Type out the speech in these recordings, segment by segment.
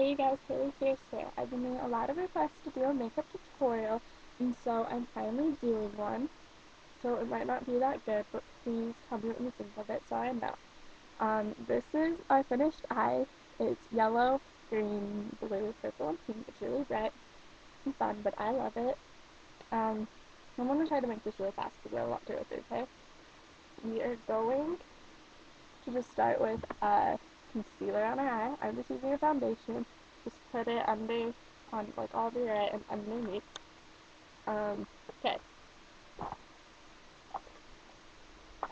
Hey guys, Haley here. I've been getting a lot of requests to do a makeup tutorial, and so I'm finally doing one. So it might not be that good, but please tell me what you think of it so I know. This is our finished eye. It's yellow, green, blue, purple, and pink. It's really bright and fun, but I love it. I'm going to try to make this really fast because we have a lot to go through, okay? We are going to just start with concealer on our eye. I'm just using a foundation. Just put it under, on like all over your eye and underneath. Okay.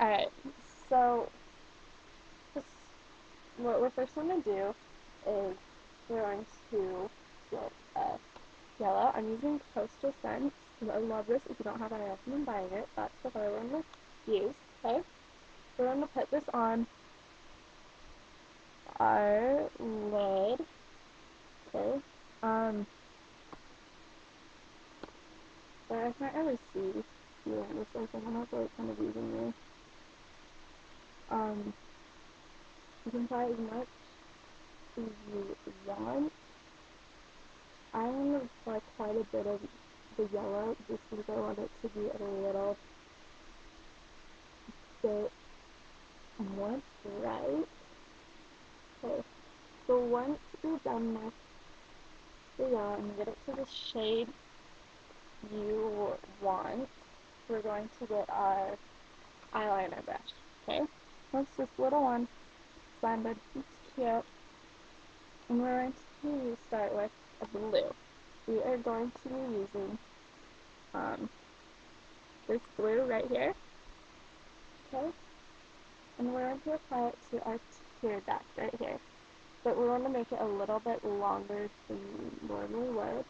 Alright, so this, what we're first going to do is we're going to get yellow. I'm using Coastal Scents. I love this. If you don't have it, I recommend buying it. That's the color we're going to use. Okay? We're going to put this on our lid. Okay? But I can't really see you in this, so I'm not really kind of using this. You can try as much as you want. I want to apply quite a bit of the yellow just because I want it to be a little bit more bright. Okay, so once you're done with the yellow and get it to the shade you want, we're going to get our eyeliner brush. Okay, that's this little one. Splendid. It's cute. And we're going to start with a blue. We are going to be using this blue right here. Okay? And we're going to apply it to our tear duct right here. But we want to make it a little bit longer than you normally would.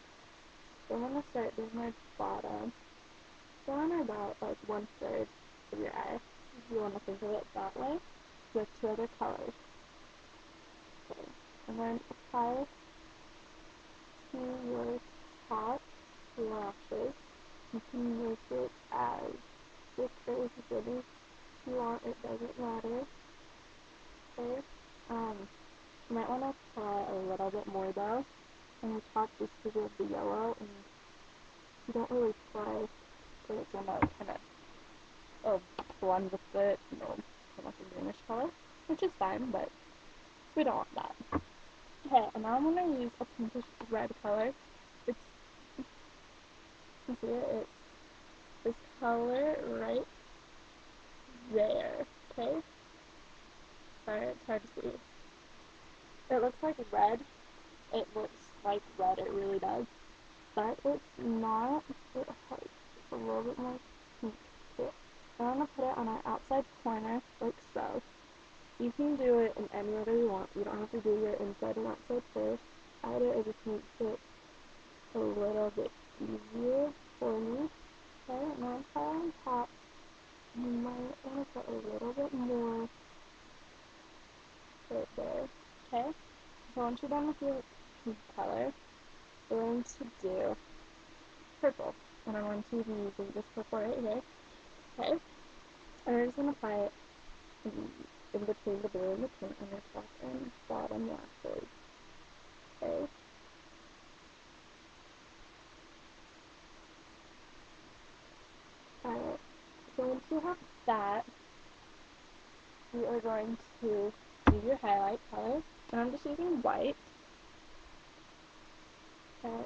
So I'm going to start doing my bottom. Go on about like 1/3 of your eye, if you want to think of it that way, with two other colors. Okay. And then apply it to your top lashes. You can make it as thick or as thin as you want, it doesn't matter. Okay. You might want to apply a little bit more though on your top just because of the yellow, and you don't really apply so it's gonna kind of blend with the, kind of the greenish color, which is fine, but we don't want that. Okay, and now I'm gonna use a pinkish red color. It's, you see it? It's this color right there. Okay? Sorry, it's hard to see. It looks like red. It looks like red, it really does. But it's not. It has a little bit more pink to it. I'm gonna put it on our outside corner, like so. You can do it in any order you want. You don't have to do your inside and outside first. Either it just makes it a little bit easier for me. Okay, now I'm probably on top. You might want to put a little bit more right there. Okay? So once you're done with your pink color, we're going to do purple. And I'm going to be using this purple right here. Okay? And I'm just going to apply it in between the blue and the pink on your top and bottom lashes. Okay? Alright. So once you have that, you are going to do your highlight color. And I'm just using white. Okay?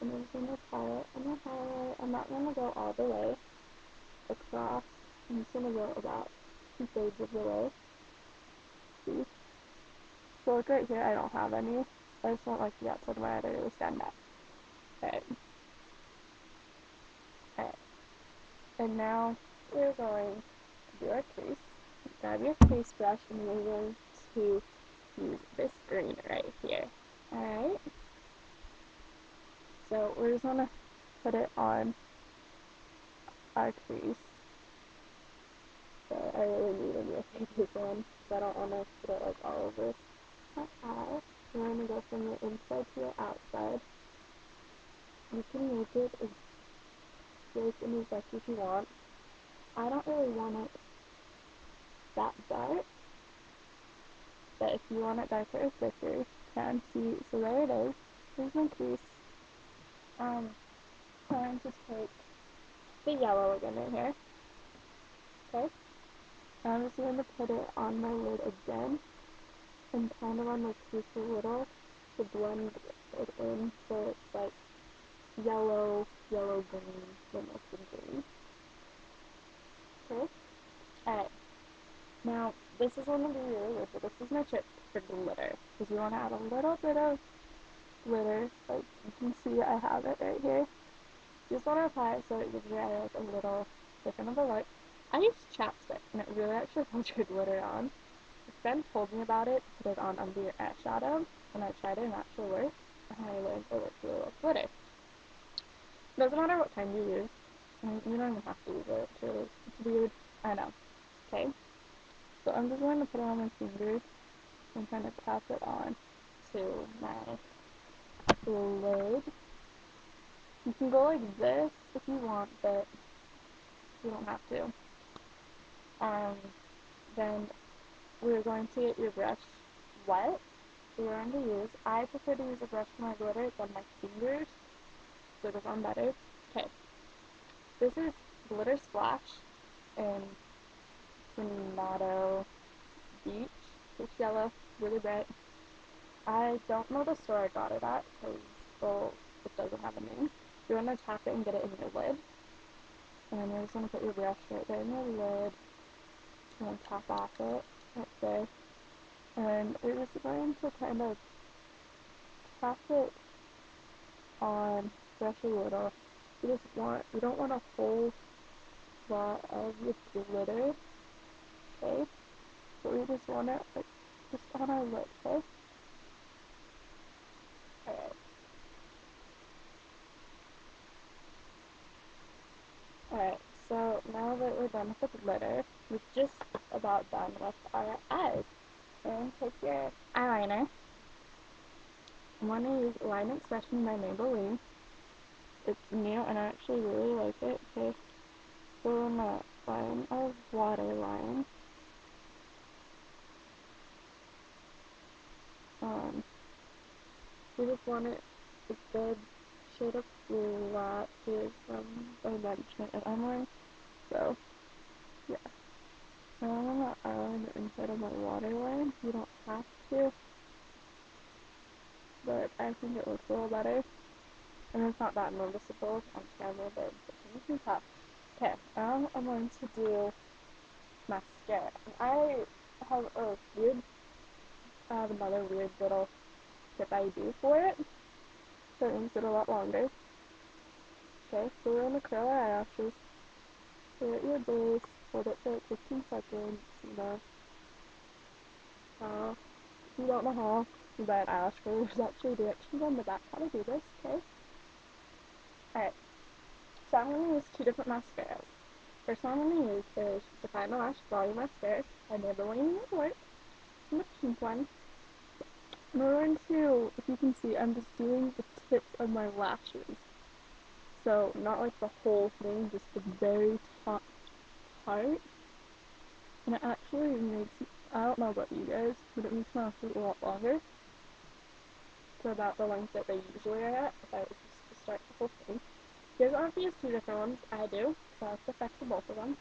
And I'm just going to apply it on the highlight. I'm not going to go all the way across. I'm just going to go about 2/3 of the way. See? So look right here, I don't have any. I just want like the outside of my eye to really stand out. Okay. Okay. And now we're going to do our crease. Grab your crease brush and we're going to use this green right here. Alright. So we're just going to put it on our crease. So I really need a real this one, so I don't want to put it like all over my eye. We're going to go from your inside to your outside. You can make it as big and as dark as you want. I don't really want it that dark, but if you want it darker or thicker, you can see. So there it is. Here's my crease. Trying to take the yellow again right here. Okay. I'm just going to put it on my lid again and kind of on my crease a little to blend it in so it's like yellow, green, then mostly green. Okay. Alright. Now, this is going to be really weird, but this is my tip for glitter. Because you want to add a little bit of glitter. Like, you can see I have it right here. You just want to apply it so it gives your eye like a little different of a look. I use chapstick, and it really actually holds your glitter on. A friend told me about it, put it on under your eyeshadow, and I tried it and it actually worked. And I learned it works really well with glitter. Doesn't matter what kind you use. You don't even have to use it. It's weird. I know. Okay. So I'm just going to put it on my fingers and kind of tap it on to my lid. You can go like this if you want, but you don't have to. Then we're going to get your brush wet. We're going to use, I prefer to use a brush for my glitter than my fingers, so it goes on better. Okay. This is Glitter Splash in Tornado Beach. It's yellow, really bright. I don't know the store I got it at because, well, it doesn't have a name. You're going to tap it and get it in your lid. And then you're just going to put your brush right there in your lid. And then tap off it right there. And you're just going to kind of tap it on, brush a little. You don't want a whole lot of your glitter, okay? But we just want it, like, just on our lid, okay? Alright. Alright, so now that we're done with the glitter, we're just about done with our eyes. And take your eyeliner. I'm going to use Line Expression by Maybelline. It's new and I actually really like it. Okay, so we're going to line our waterline. We just want it a good shade of black here from the mention that I'm wearing. So, yeah. Now I'm going to iron the inside of my waterline. You don't have to, but I think it looks a little better. And it's not that noticeable on camera, but you can tell. Okay, now I'm going to do mascara. And I have another weird little tip I do for it, so it makes it a lot longer. Okay, so we're gonna curl our eyelashes. So at your base, hold it for like 15 seconds, if you don't know how to buy an eyelash curler, there's actually directions on the back how to do this, okay? Alright, so I'm gonna use two different mascaras. First one I'm gonna use is the Final Lash Volume Mascara by Maybelline New York, and the pink one. And we're going to, if you can see, I'm just doing the tips of my lashes. So, not like the whole thing, just the very top part. And it actually makes, I don't know about you guys, but it makes my lashes a lot longer. To about the length that they usually are at, if I was just to start the whole thing. You guys don't have to use two different ones, I do, so I have the effect of both of them.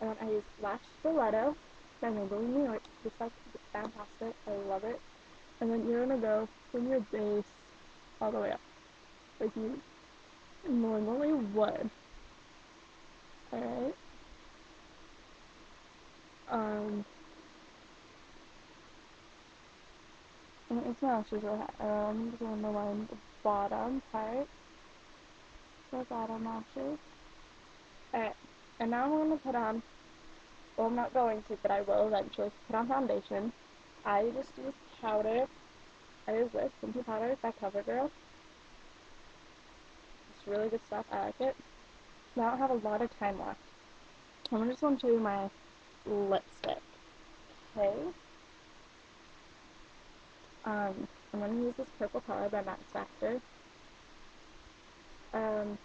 And then I use Lash Stiletto by Maybelline New York. This stuff is fantastic, I love it. And then you're gonna go from your base all the way up, like you normally would. Alright. And it makes my lashes really hot. I'm just gonna line the bottom part, the bottom lashes. Alright, and now I'm gonna put on, well, I'm not going to, but I will eventually put on foundation. I just use powder. I use this, Pinky Powder by CoverGirl. It's really good stuff, I like it. Now I don't have a lot of time left. I'm just going to show you my lipstick. Okay. I'm going to use this purple color by Max Factor.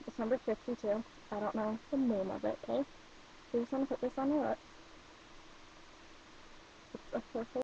It's number 52. I don't know the name of it, okay? So you just want to put this on your lips. It's a purple